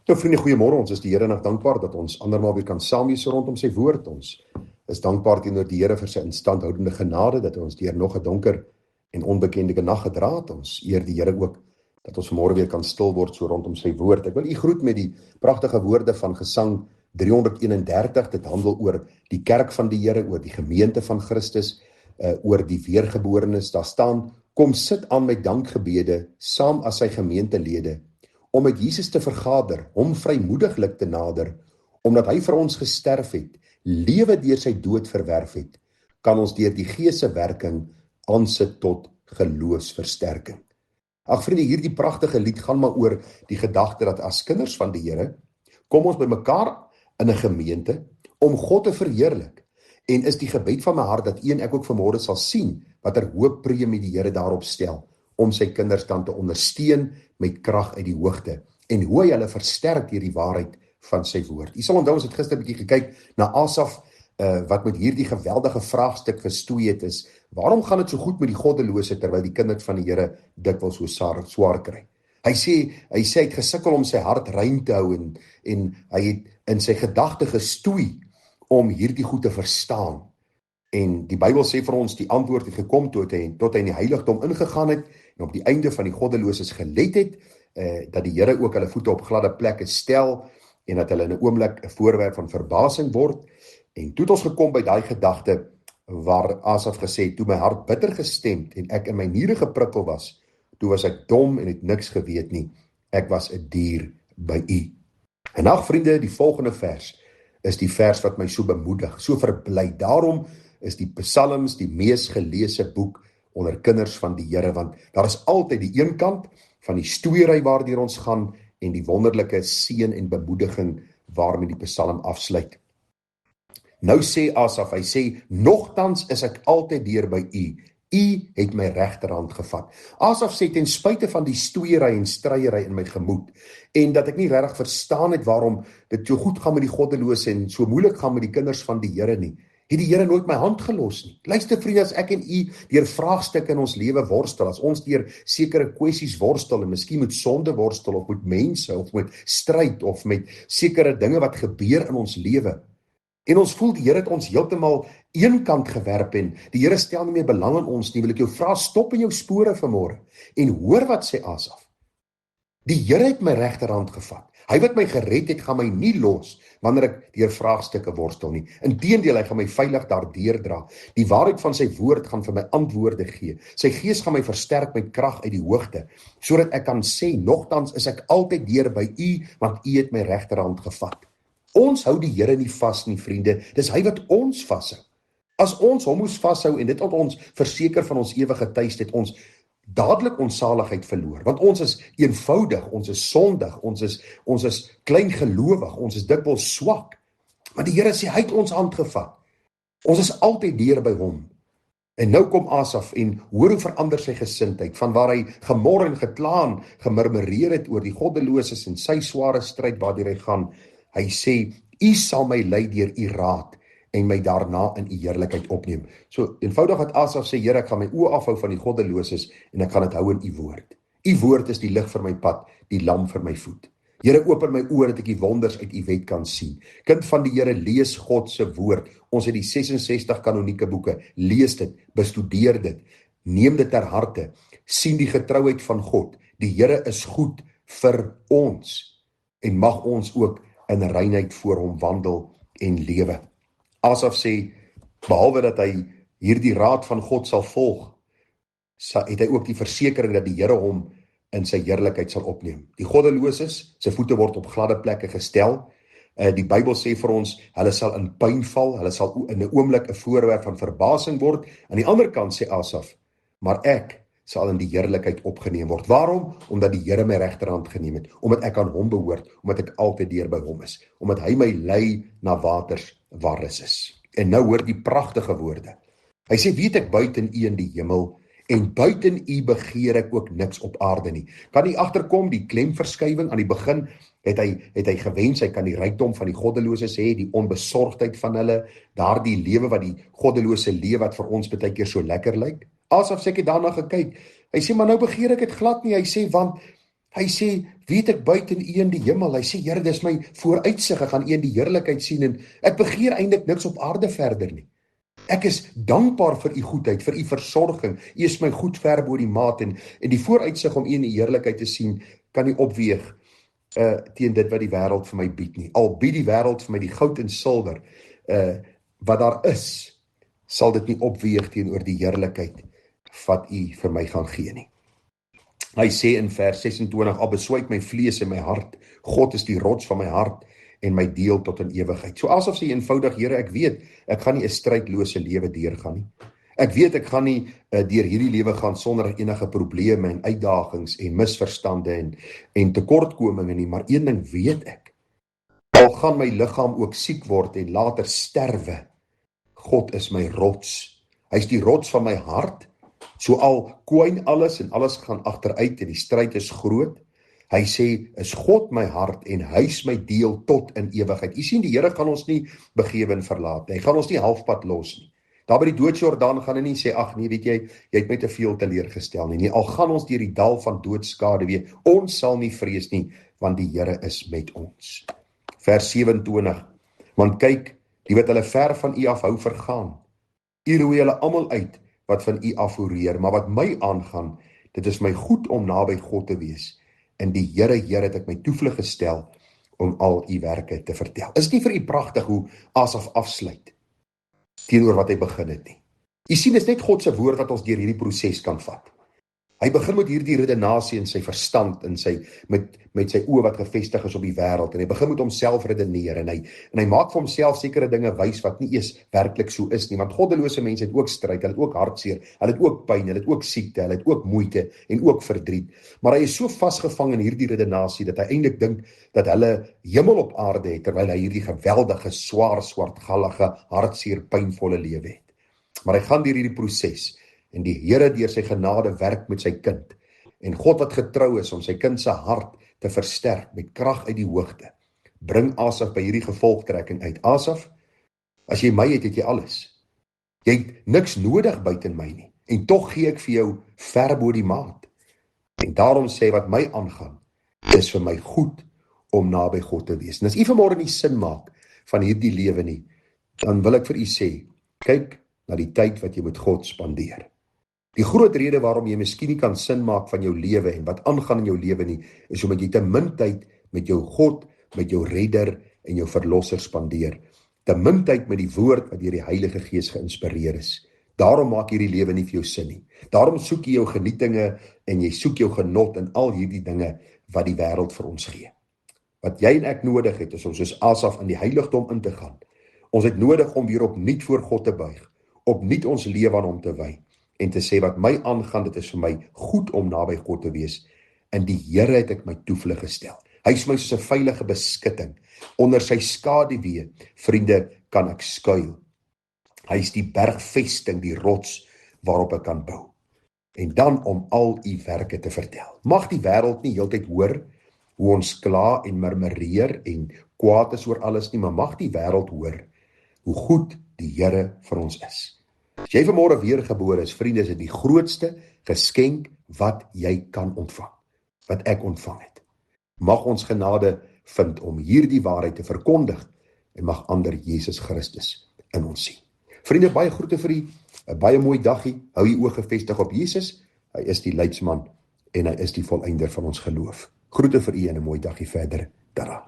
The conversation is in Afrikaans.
Nou vriende, goeiemôre. Ons is die Here nog dankbaar dat ons andermaal weer kan saam wees rondom sy woord. Ons is dankbaar teenoor die Here vir sy instandhoudende genade dat hy ons deur nog 'n donker en onbekende nag gedra het. Ons eer die Here ook dat ons vanmôre weer kan stil word so rondom sy woord. Ek wil u groet met die pragtige woorde van Gesang 331. Dit handel oor die kerk van die Here, oor die gemeente van Christus, oor die weergeborenes. Daar staan: kom sit aan met dankgebede saam as sy gemeentelede, om met Jesus te vergader, hom vrymoediglik te nader, omdat hy vir ons gesterf het, lewe deur sy dood verwerf het, kan ons deur die Gees se werking aansit tot geloofsversterking. Ag vriende, hierdie pragtige lied gaan maar oor die gedagte dat as kinders van die Here, kom ons bymekaar in 'n gemeente om God te verheerlik. En is die gebed van my hart dat u en ek ook vanmôre sal sien watter hoë premie die Here daarop stel, om sy kinders dan te ondersteun met krag uit die hoogte, en hoe hy hulle versterk deur die waarheid van sy woord. U sal onthou, ons het gister 'n bietjie gekyk na Asaf, wat met hierdie geweldige vraagstuk gestoei het, is: waarom gaan dit so goed met die goddelose, terwyl die kinders van die Here dikwels so swaar kry? Hy sê hy het gesukkel om sy hart rein te hou, en hy het in sy gedagte gestoei om hierdie goed te verstaan. En die Bybel sê vir ons, die antwoord het gekom tot hy in die heiligdom ingegaan het, en op die einde van die goddeloses gelet het, dat die Here ook hulle voete op gladde plekke stel, en dat hulle in 'n oomblik 'n voorwerp van verbasing word. En toe het ons gekom by daai gedagte, waar Asaf gesê het: toe my hart bitter gestemd, en ek in my niere geprikkel was, toe was ek dom en het niks geweet nie, ek was 'n dier by u. En ag vriende, die volgende vers is die vers wat my so bemoedig, so verbly. Daarom is die Psalms die mees geleese boek onder kinders van die Here, want daar is altyd die een kant van die stoeiery waardeur ons gaan, en die wonderlike seën en bemoediging waarmee die Psalm afsluit. Nou sê Asaf, hy sê: nogtans is ek altyd deur by u, u het my regterhand gevat. Asaf sê, ten spyte van die stoeiery en stryery in my gemoed, en dat ek nie regtig verstaan het waarom dit so goed gaan met die goddelose en so moeilik gaan met die kinders van die Here nie, het die Here nooit my hand gelos nie. Luister vriende, as ek en u deur vraagstukke in ons lewe worstel, as ons deur sekere kwessies worstel, en miskien met sonde worstel, of met mense, of met stryd, of met sekere dinge wat gebeur in ons lewe, en ons voel die Here het ons heeltemal eenkant gewerp, en die Here stel nie meer belang in ons nie, wil ek jou vra, stop in jou spore vanmôre, en hoor wat sê Asaf. Die Here het my regterhand gevat. Hy wat my gered het, gaan my nie los, wanneer ek deur vraagstukke worstel nie. Inteendeel, hy gaan my veilig daardeur dra. Die waarheid van sy woord gaan vir my antwoorde gee. Sy Gees gaan my versterk met krag uit die hoogte, sodat ek kan sê: nogtans is ek altyd deur by u, want u het my regterhand gevat. Ons hou die Here nie vas nie, vriende. Dis hy wat ons vashou. As ons hom moes vashou, en dit wat ons verseker van ons ewige tuiste, het ons dadelik ons saligheid verloor, want ons is eenvoudig, ons is sondig, ons is kleingelowig, ons is dikwels swak. Maar die Here sê, hy het ons hand gevat. Ons is altyd deur by hom. En nou kom Asaf, en hoor hoe verander sy gesindheid, van waar hy gemor en geklaan, gemurmureer het oor die goddeloses en sy sware stryd waardeur hy gaan. Hy sê: u sal my lei deur u raad, en my daarna in u heerlikheid opneem. So eenvoudig wat Asaf sê: Here, ek gaan my oë afhou van die goddeloses, en ek gaan dit hou in u woord. U woord is die lig vir my pad, die lamp vir my voet. Here, open my oë dat ek die wonders uit u wet kan sien. Kind van die Here, lees God se woord. Ons het die 66 kanonieke boeke. Lees dit, bestudeer dit, neem dit ter harte, sien die getrouheid van God. Die Here is goed vir ons, en mag ons ook in reinheid voor hom wandel en lewe. Asaf sê, behalwe dat hy hierdie raad van God sal volg, het hy ook die versekering dat die Here hom in sy heerlikheid sal opneem. Die goddeloses, sy voete word op gladde plekke gestel. Die Bybel sê vir ons, hulle sal in pyn val, hulle sal in 'n oomblik 'n voorwerp van verbasing word. Aan die ander kant sê Asaf, maar ek sal in die heerlikheid opgeneem word. Waarom? Omdat die Here my regterhand geneem het, omdat ek aan hom behoort, omdat ek altyd deur by hom is, omdat hy my lei na waters waar rus is. En nou hoor die pragtige woorde. Hy sê: weet ek buiten u in die hemel, en buiten u begeer ek ook niks op aarde nie. Kan u agterkom, die klemverskywing aan die begin, het hy gewens, hy kan die rykdom van die goddeloses hê, die onbesorgdheid van hulle, daardie lewe wat die goddelose lewe, wat vir ons baie keer so lekker lyk. Asaf sê, ek het daarna gekyk, hy sê, maar nou begeer ek dit glad nie, hy sê, want Hy sê, weet ek buiten U in die hemel. Hy sê, Here, dis my vooruitsig, ek gaan U in die heerlikheid sien en ek begeer eintlik niks op aarde verder nie. Ek is dankbaar vir U goedheid, vir U versorging. U is my goed ver bo die maat en die vooruitsig om U in die heerlikheid te sien, kan nie opweeg teen dit wat die wêreld vir my bied nie. Al bied die wêreld vir my die goud en silwer wat daar is, sal dit nie opweeg teenoor die heerlikheid wat U vir my gaan gee nie. Hy sê in vers 26, al beswyk my vlees en my hart, God is die rots van my hart en my deel tot in ewigheid. So asof sy eenvoudig, Here, ek weet, ek gaan nie 'n strydlose lewe deurgaan nie. Ek weet ek gaan nie deur hierdie lewe gaan sonder enige probleme en uitdagings en misverstande en tekortkominge nie, maar een ding weet ek. Al gaan my liggaam ook siek word en later sterwe, God is my rots. Hy is die rots van my hart. So al kwyn alles en alles gaan agteruit en die stryd is groot, hy sê, is God my hart en hy is my deel tot in ewigheid. U sien, die Here gaan ons nie begewe en verlaat nie. Hy gaan ons nie halfpad los nie. Daar by die doodsjordaan gaan hy nie sê, ag nee, weet jy het my te veel teleurgestel nie. Al gaan ons deur die dal van doodskade weer, ons sal nie vrees nie, want die Here is met ons. Vers 27, want kyk, die wat hulle ver van U afhou vergaan. U roei hulle almal uit, wat van U afhoereer, maar wat my aangaan, dit is my goed om naby God te wees. In die Here het ek my toevlug gestel om al U werke te vertel. Is nie vir U pragtig hoe Asaf afsluit teenoor wat hy begin het nie? U sien, is net God se woord wat ons deur hierdie proses kan vat. Hy begin met hierdie redenasie in sy verstand, in met sy oë wat gefestig is op die wêreld, en hy begin met homself redeneer, en hy maak vir homself sekere dinge wys wat nie eers werklik so is nie, want goddelose mense het ook stryd, hulle het ook hartseer, hulle het ook pyn, hulle het ook siekte, hulle het ook moeite en ook verdriet, maar hy is so vasgevang in hierdie redenasie, dat hy eintlik dink dat hulle hemel op aarde het, terwyl hy hierdie geweldige, swaar, swartgallige, hartseer, pynvolle lewe het. Maar hy gaan deur hierdie proses, en die Here deur sy genade werk met sy kind, en God wat getrou is om sy kind se hart te versterk met krag uit die hoogte, bring Asaf by hierdie gevolgtrekking uit. Asaf, as jy my het, het jy alles. Jy het niks nodig buiten my nie, en tog gee ek vir jou ver bo die maat. En daarom sê wat my aangaan, is vir my goed om naby God te wees. En as u vanmôre nie sin maak van hierdie lewe nie, dan wil ek vir u sê, kyk na die tyd wat jy met God spandeer. Die groot rede waarom jy miskien nie kan sin maak van jou lewe en wat aangaan in jou lewe nie, is omdat jy te min tyd met jou God, met jou redder en jou verlosser spandeer. Te min tyd met die woord wat deur die Heilige Gees geïnspireer is. Daarom maak hierdie lewe nie vir jou sin nie. Daarom soek jy jou genietinge en jy soek jou genot in al hierdie dinge wat die wêreld vir ons gee. Wat jy en ek nodig het, is om soos Asaf in die heiligdom in te gaan. Ons het nodig om weer opnuut voor God te buig, opnuut ons lewe aan hom te wy, en te sê wat my aangaan, dit is vir my goed om naby God te wees. In die Here het ek my toevlug gestel. Hy is my soos 'n veilige beskutting. Onder sy skaduwee, vriende, kan ek skuil. Hy is die bergvesting, die rots waarop ek kan bou. En dan om al U werke te vertel. Mag die wêreld nie heeltyd hoor hoe ons kla en murmureer en kwaad is oor alles nie, maar mag die wêreld hoor hoe goed die Here vir ons is. As jy vanmôre weergebore is, vriende, is dit die grootste geskenk wat jy kan ontvang, wat ek ontvang het. Mag ons genade vind om hierdie waarheid te verkondig en mag ander Jesus Christus in ons sien. Vriende, baie groete vir u, 'n baie mooi dagie. Hou u oë gefestig op Jesus. Hy is die leidsman en hy is die volëinder van ons geloof. Groete vir u en 'n mooi dagie verder. Tada.